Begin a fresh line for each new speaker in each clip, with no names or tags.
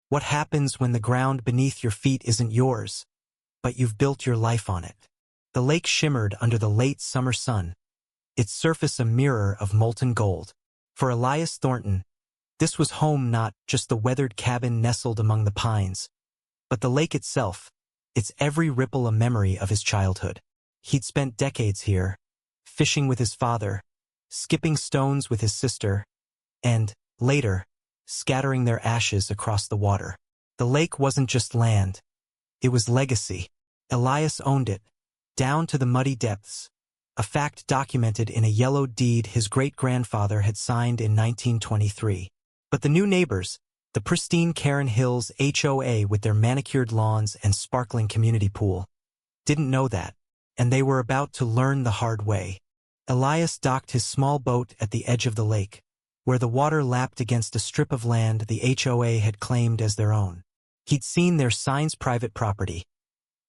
What happens when the ground beneath your feet isn't yours, but you've built your life on it? The lake shimmered under the late summer sun, its surface a mirror of molten gold. For Elias Thornton, this was home, not just the weathered cabin nestled among the pines, but the lake itself, its every ripple a memory of his childhood. He'd spent decades here, fishing with his father, skipping stones with his sister, and, later, scattering their ashes across the water. The lake wasn't just land, it was legacy. Elias owned it, down to the muddy depths, a fact documented in a yellowed deed his great-grandfather had signed in 1923. But the new neighbors, the pristine Karen Hills HOA with their manicured lawns and sparkling community pool, didn't know that, and they were about to learn the hard way. Elias docked his small boat at the edge of the lake, where the water lapped against a strip of land the HOA had claimed as their own. He'd seen their signs: private property,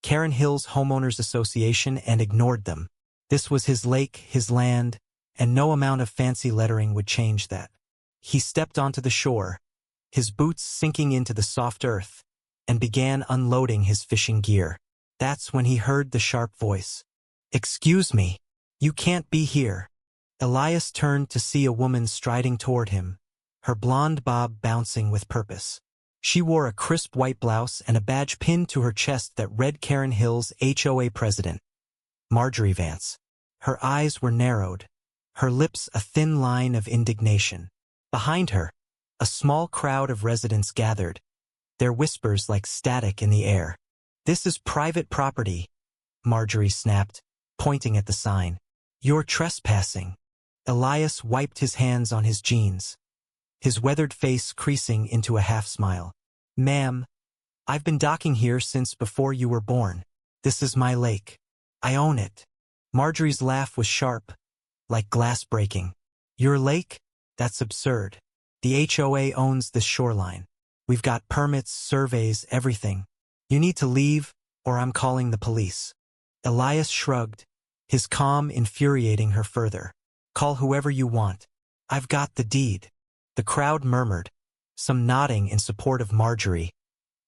Karen Hills Homeowners Association, and ignored them. This was his lake, his land, and no amount of fancy lettering would change that. He stepped onto the shore, his boots sinking into the soft earth, and began unloading his fishing gear. That's when he heard the sharp voice. "Excuse me, you can't be here." Elias turned to see a woman striding toward him, her blonde bob bouncing with purpose. She wore a crisp white blouse and a badge pinned to her chest that read Karen Hills HOA President, Marjorie Vance. Her eyes were narrowed, her lips a thin line of indignation. Behind her, a small crowd of residents gathered, their whispers like static in the air. "This is private property," Marjorie snapped, pointing at the sign. "You're trespassing." Elias wiped his hands on his jeans, his weathered face creasing into a half-smile. "Ma'am, I've been docking here since before you were born. This is my lake. I own it." Marjorie's laugh was sharp, like glass breaking. "Your lake? That's absurd. The HOA owns this shoreline. We've got permits, surveys, everything. You need to leave, or I'm calling the police." Elias shrugged, his calm infuriating her further. "Call whoever you want. I've got the deed." The crowd murmured, some nodding in support of Marjorie,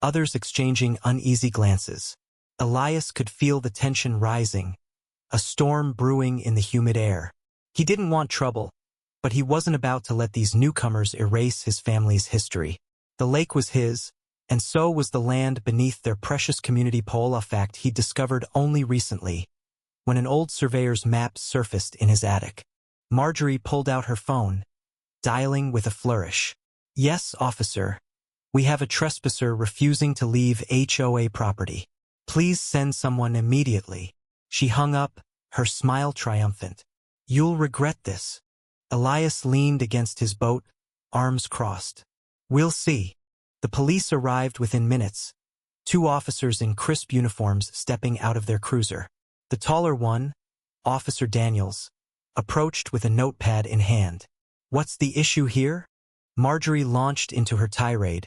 others exchanging uneasy glances. Elias could feel the tension rising, a storm brewing in the humid air. He didn't want trouble, but he wasn't about to let these newcomers erase his family's history. The lake was his, and so was the land beneath their precious community pool, a fact he discovered only recently, when an old surveyor's map surfaced in his attic. Marjorie pulled out her phone, dialing with a flourish. "Yes, officer. We have a trespasser refusing to leave HOA property. Please send someone immediately." She hung up, her smile triumphant. "You'll regret this." Elias leaned against his boat, arms crossed. "We'll see." The police arrived within minutes, two officers in crisp uniforms stepping out of their cruiser. The taller one, Officer Daniels, approached with a notepad in hand. "What's the issue here?" Marjorie launched into her tirade,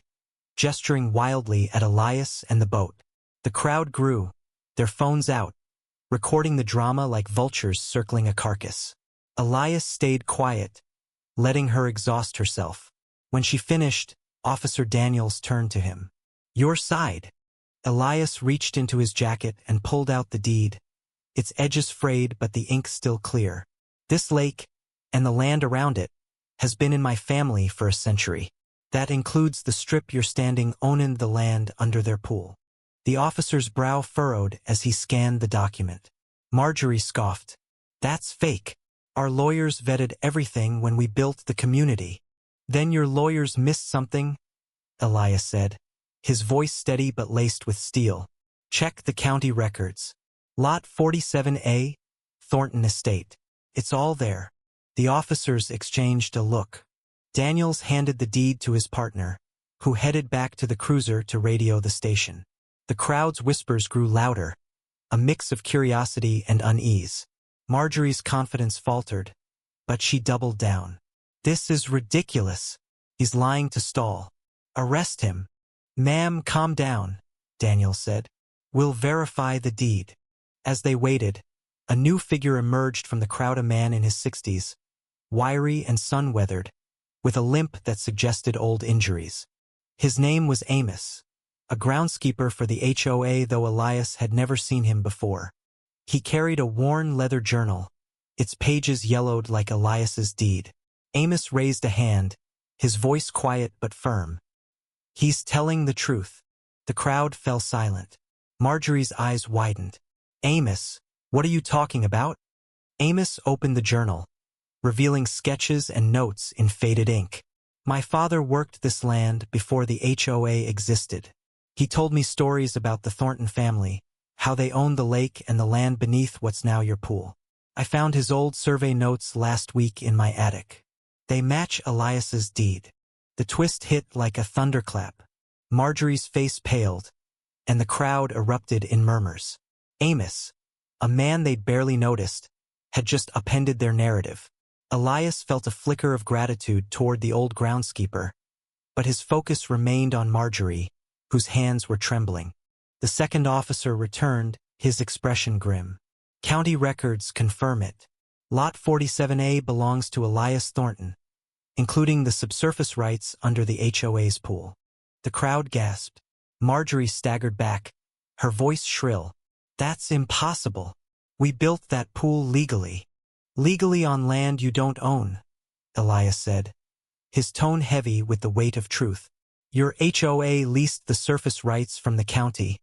gesturing wildly at Elias and the boat. The crowd grew, their phones out, recording the drama like vultures circling a carcass. Elias stayed quiet, letting her exhaust herself. When she finished, Officer Daniels turned to him. "Your side." Elias reached into his jacket and pulled out the deed, its edges frayed but the ink still clear. "This lake, and the land around it, has been in my family for a century. That includes the strip you're standing on and the land under their pool." The officer's brow furrowed as he scanned the document. Marjorie scoffed. "That's fake. Our lawyers vetted everything when we built the community." "Then your lawyers missed something," Elias said, his voice steady but laced with steel. "Check the county records. Lot 47A, Thornton Estate. It's all there." The officers exchanged a look. Daniels handed the deed to his partner, who headed back to the cruiser to radio the station. The crowd's whispers grew louder, a mix of curiosity and unease. Marjorie's confidence faltered, but she doubled down. "This is ridiculous. He's lying to stall. Arrest him." "Ma'am, calm down," Daniels said. "We'll verify the deed." As they waited, a new figure emerged from the crowd, a man in his 60s, wiry and sun-weathered, with a limp that suggested old injuries. His name was Amos, a groundskeeper for the HOA, though Elias had never seen him before. He carried a worn leather journal, its pages yellowed like Elias's deed. Amos raised a hand, his voice quiet but firm. "He's telling the truth." The crowd fell silent. Marjorie's eyes widened. "Amos, what are you talking about?" Amos opened the journal, revealing sketches and notes in faded ink. "My father worked this land before the HOA existed. He told me stories about the Thornton family, how they owned the lake and the land beneath what's now your pool. I found his old survey notes last week in my attic. They match Elias's deed." The twist hit like a thunderclap. Marjorie's face paled, and the crowd erupted in murmurs. Amos, a man they'd barely noticed, had just appended their narrative. Elias felt a flicker of gratitude toward the old groundskeeper, but his focus remained on Marjorie, whose hands were trembling. The second officer returned, his expression grim. "County records confirm it. Lot 47A belongs to Elias Thornton, including the subsurface rights under the HOA's pool." The crowd gasped. Marjorie staggered back, her voice shrill. "That's impossible. We built that pool legally." "Legally on land you don't own," Elias said, his tone heavy with the weight of truth. "Your HOA leased the surface rights from the county,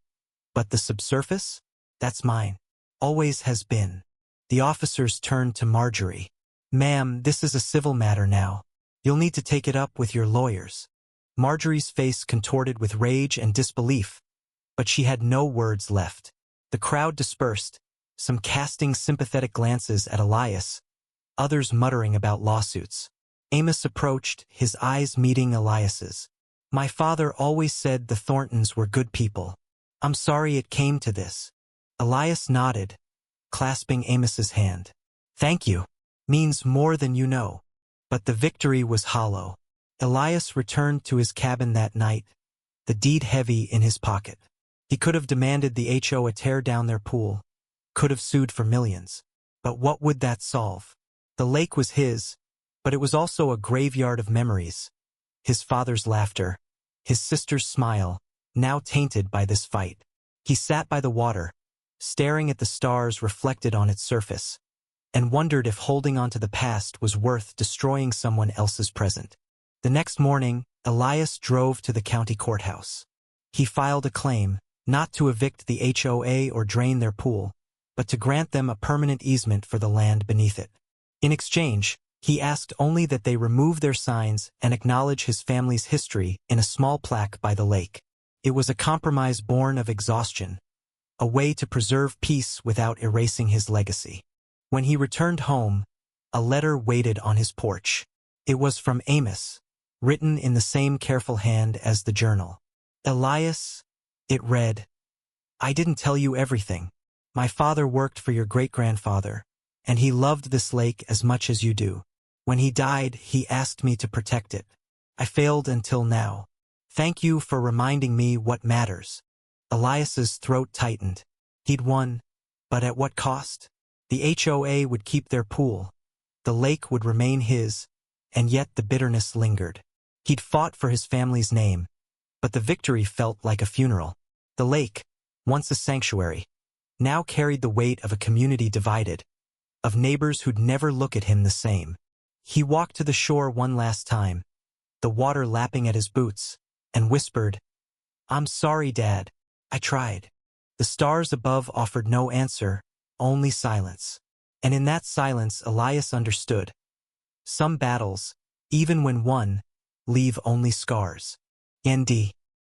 but the subsurface? That's mine. Always has been." The officers turned to Marjorie. "Ma'am, this is a civil matter now. You'll need to take it up with your lawyers." Marjorie's face contorted with rage and disbelief, but she had no words left. The crowd dispersed, some casting sympathetic glances at Elias, others muttering about lawsuits. Amos approached, his eyes meeting Elias's. "My father always said the Thorntons were good people. I'm sorry it came to this." Elias nodded, clasping Amos's hand. "Thank you. Means more than you know." But the victory was hollow. Elias returned to his cabin that night, the deed heavy in his pocket. He could have demanded the HOA tear down their pool, could have sued for millions. But what would that solve? The lake was his, but it was also a graveyard of memories. His father's laughter, his sister's smile, now tainted by this fight. He sat by the water, staring at the stars reflected on its surface, and wondered if holding on to the past was worth destroying someone else's present. The next morning, Elias drove to the county courthouse. He filed a claim, not to evict the HOA or drain their pool, but to grant them a permanent easement for the land beneath it. In exchange, he asked only that they remove their signs and acknowledge his family's history in a small plaque by the lake. It was a compromise born of exhaustion, a way to preserve peace without erasing his legacy. When he returned home, a letter waited on his porch. It was from Amos, written in the same careful hand as the journal. "Elias," it read, "I didn't tell you everything. My father worked for your great-grandfather, and he loved this lake as much as you do. When he died, he asked me to protect it. I failed until now. Thank you for reminding me what matters." Elias's throat tightened. He'd won, but at what cost? The HOA would keep their pool. The lake would remain his, and yet the bitterness lingered. He'd fought for his family's name, but the victory felt like a funeral. The lake, once a sanctuary, now carried the weight of a community divided, of neighbors who'd never look at him the same. He walked to the shore one last time, the water lapping at his boots, and whispered, "I'm sorry, Dad. I tried." The stars above offered no answer, only silence. And in that silence, Elias understood. Some battles, even when won, leave only scars. ND.